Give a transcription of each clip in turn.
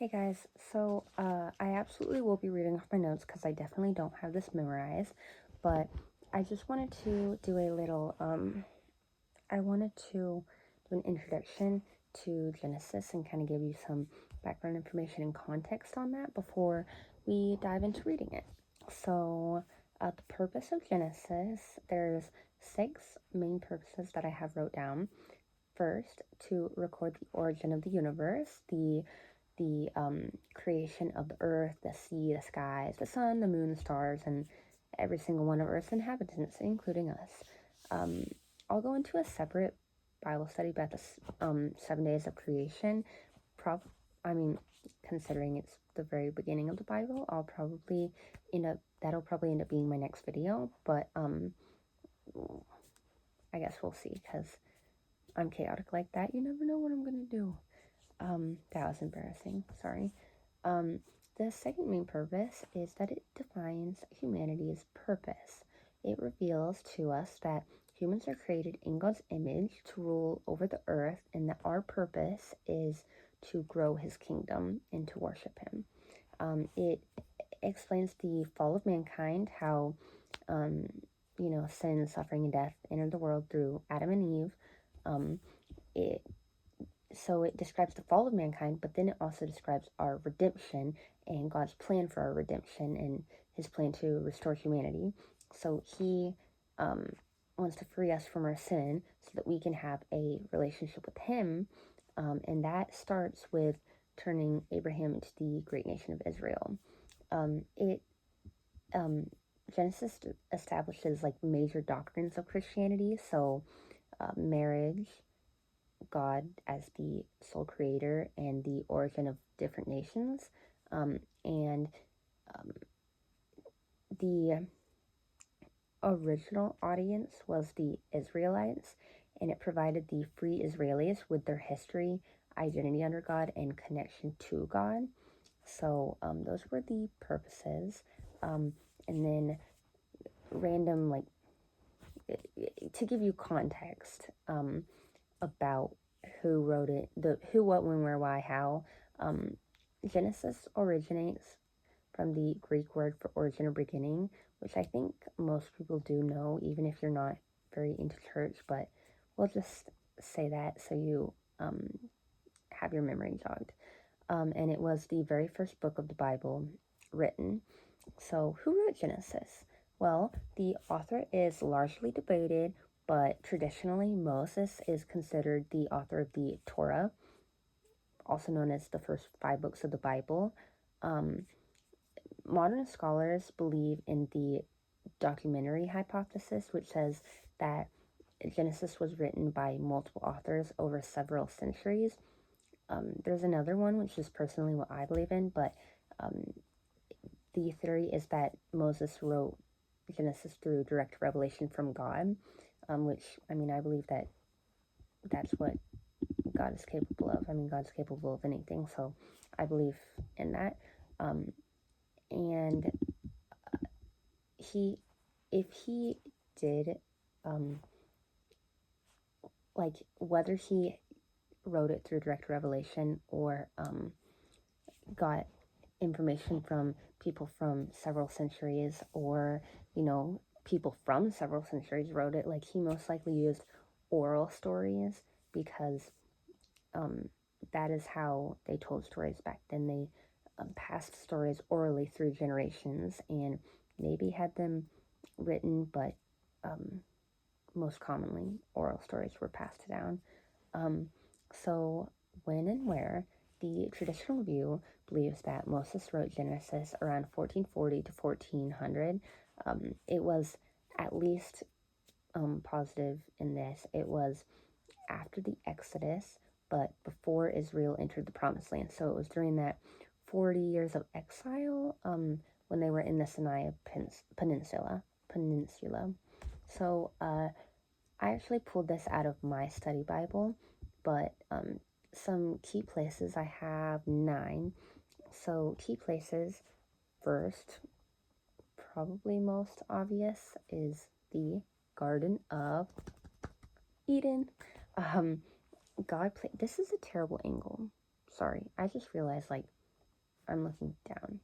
Hey guys, I absolutely will be reading off my notes because I definitely don't have this memorized, but I just wanted to do a little, I wanted to do an introduction to Genesis and kind of give you some background information and context on that before we dive into reading it. The purpose of Genesis, there's 6 main purposes that I have wrote down. First, to record the origin of the universe, the creation of the earth, the sea, the skies, the sun, the moon, the stars, and every single one of Earth's inhabitants, including us. Um, I'll go into a separate Bible study about the 7 days of creation. I mean, considering it's the very beginning of the Bible, that'll probably end up being my next video. But I guess we'll see because I'm chaotic like that. You never know what I'm gonna do. That was embarrassing. Sorry. Um, the second main purpose is that it defines humanity's purpose. It reveals to us that humans are created in God's image to rule over the earth, and that our purpose is to grow his kingdom and to worship him. It explains the fall of mankind, how, sin, suffering, and death entered the world through Adam and Eve. It So it describes the fall of mankind, but then it also describes our redemption and God's plan for our redemption and his plan to restore humanity. So he wants to free us from our sin so that we can have a relationship with him. And that starts with turning Abraham into the great nation of Israel. It Genesis establishes like major doctrines of Christianity. So marriage, God as the sole creator, and the origin of different nations. And the original audience was the Israelites, and it provided the free Israelis with their history, identity under God, and connection to God. Those were the purposes. And then random, like, to give you context, about who wrote it, the who, what, when, where, why, how. Genesis originates from the Greek word for origin or beginning, which I think most people do know, even if you're not very into church, but we'll just say that so you have your memory jogged. And it was the very first book of the Bible written. So, who wrote Genesis? Well, the author is largely debated, but traditionally, Moses is considered the author of the Torah, also known as the first 5 books of the Bible. Modern scholars believe in the documentary hypothesis, which says that Genesis was written by multiple authors over several centuries. There's another one, which is personally what I believe in, but the theory is that Moses wrote Genesis through direct revelation from God, which, I mean, I believe that that's what God is capable of. I mean, God's capable of anything, so I believe in that. And if he did, like, whether he wrote it through direct revelation or got information from people from several centuries, or people from several centuries wrote it, like, he most likely used oral stories because that is how they told stories back then. They passed stories orally through generations and maybe had them written, but most commonly oral stories were passed down. So when and where? The traditional view believes that Moses wrote Genesis around 1440 to 1400. It was at least positive in this. It was after the Exodus, but before Israel entered the Promised Land. So it was during that 40 years of exile, when they were in the Sinai Peninsula. So I actually pulled this out of my study Bible, but some key places, I have 9. So key places, first, probably most obvious, is the Garden of Eden. This is a terrible angle. Sorry, I just realized, like, I'm looking down.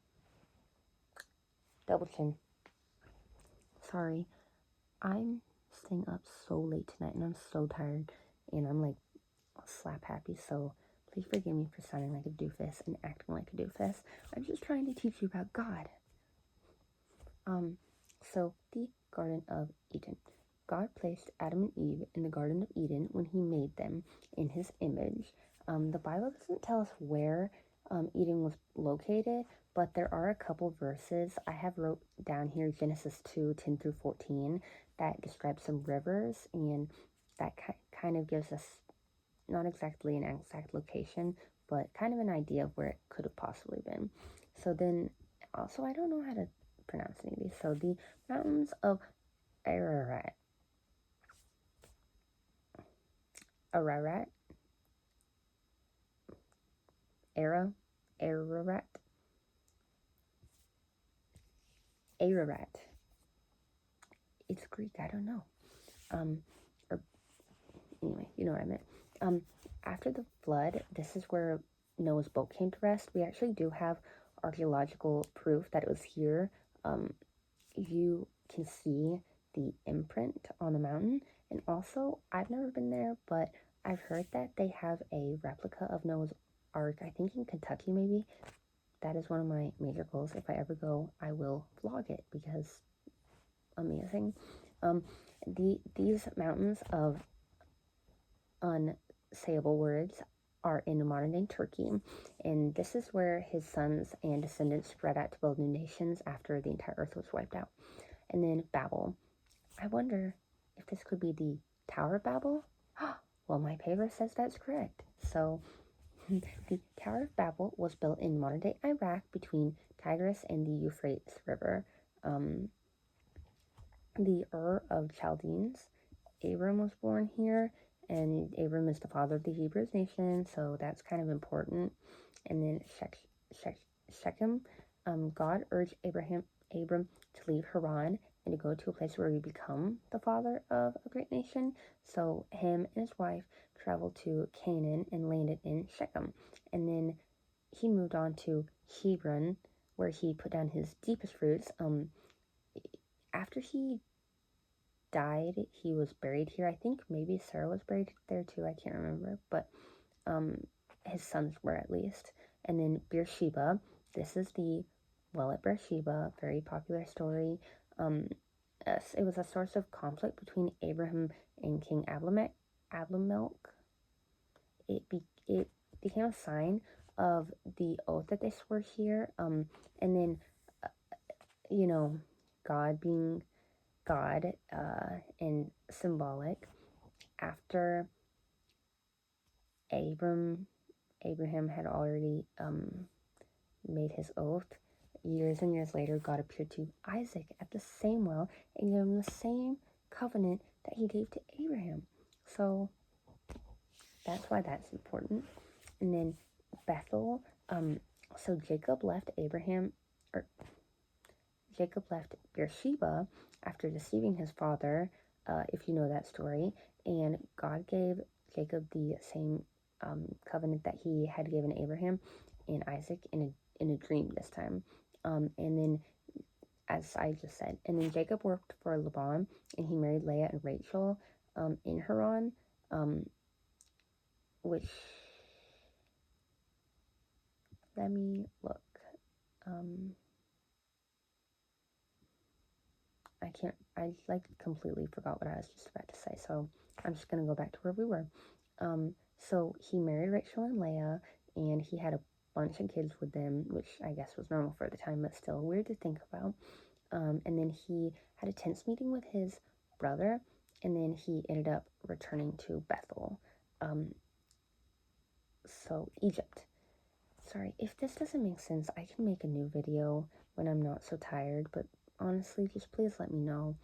Double chin. Sorry, I'm staying up so late tonight and I'm so tired and I'm like slap happy, so please forgive me for sounding like a doofus and acting like a doofus. I'm just trying to teach you about God. So the Garden of Eden. God placed Adam and Eve in the Garden of Eden when he made them in his image. The Bible doesn't tell us where Eden was located, but there are a couple verses. I have wrote down here Genesis 2:10 through 14 that describe some rivers, and that kind of gives us not exactly an exact location, but kind of an idea of where it could have possibly been. So then, also, I don't know how to pronounce any of these. So the mountains of Ararat, Ararat, Ararat, Ararat. It's Greek. I don't know. Or anyway, you know what I meant. After the flood, this is where Noah's boat came to rest. We actually do have archaeological proof that it was here. You can see the imprint on the mountain, and also I've never been there, but I've heard that they have a replica of Noah's Ark, I think in Kentucky maybe. That is one of my major goals. If I ever go, I will vlog it because amazing. These mountains of unsayable words are in modern day Turkey, and this is where his sons and descendants spread out to build new nations after the entire earth was wiped out. And then Babel. I wonder if this could be the Tower of Babel. Well, my paper says that's correct. So the Tower of Babel was built in modern day Iraq between Tigris and the Euphrates River. The Ur of Chaldeans. Abram was born here, and Abram is the father of the Hebrew nation, so that's kind of important. And then Shechem, God urged Abram to leave Haran and to go to a place where he become the father of a great nation. So him and his wife traveled to Canaan and landed in Shechem. And then he moved on to Hebron, where he put down his deepest roots. After he died, he was buried here. I think maybe Sarah was buried there too. I can't remember, but his sons were at least. And then Beersheba. This is the well at Beersheba, very popular story. It was a source of conflict between Abraham and King Abimelech. It became a sign of the oath that they swore here. And then, you know, God being God and symbolic. After Abraham had already made his oath, years and years later, God appeared to Isaac at the same well and gave him the same covenant that he gave to Abraham. So that's why that's important. And then Bethel. So Jacob left Beersheba after deceiving his father, if you know that story, and God gave Jacob the same covenant that he had given Abraham and Isaac in a dream this time. And then, as I just said, and then Jacob worked for Laban, and he married Leah and Rachel in Haran, which, let me look. I completely forgot what I was just about to say, so I'm just going to go back to where we were. So he married Rachel and Leah, and he had a bunch of kids with them, which I guess was normal for the time, but still weird to think about. And then he had a tense meeting with his brother, and then he ended up returning to Bethel. So Egypt. Sorry, if this doesn't make sense, I can make a new video when I'm not so tired, but honestly, just please let me know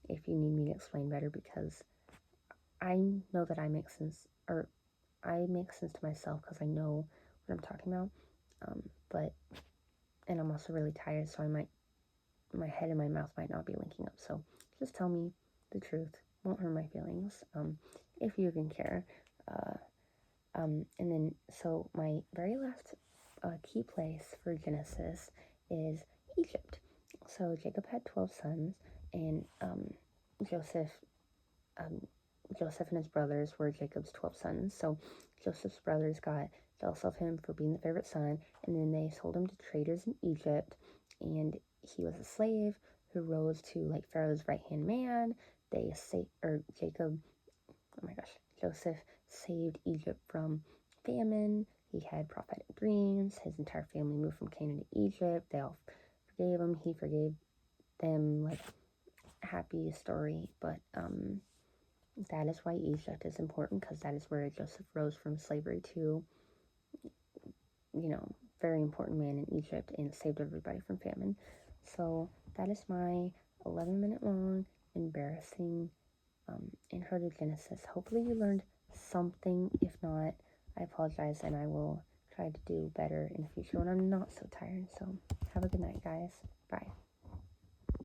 if you need me to explain better, because I know that I make sense to myself because I know what I'm talking about. And I'm also really tired, so my head and my mouth might not be linking up. So just tell me the truth. Won't hurt my feelings, if you even care. And then, so my very last a key place for Genesis is Egypt. So Jacob had 12 sons, and Joseph um, Joseph and his brothers were Jacob's 12 sons. So Joseph's brothers got jealous of him for being the favorite son, and then they sold him to traders in Egypt, and he was a slave who rose to like Pharaoh's right-hand man. Jacob, oh my gosh, Joseph saved Egypt from famine. He had prophetic dreams. His entire family moved from Canaan to Egypt. They all forgave him. He forgave them. Like, happy story. But that is why Egypt is important, because that is where Joseph rose from slavery to, very important man in Egypt and saved everybody from famine. So that is my 11-minute long, embarrassing intro to Genesis. Hopefully you learned something. If not, I apologize, and I will try to do better in the future when I'm not so tired. So have a good night, guys. Bye.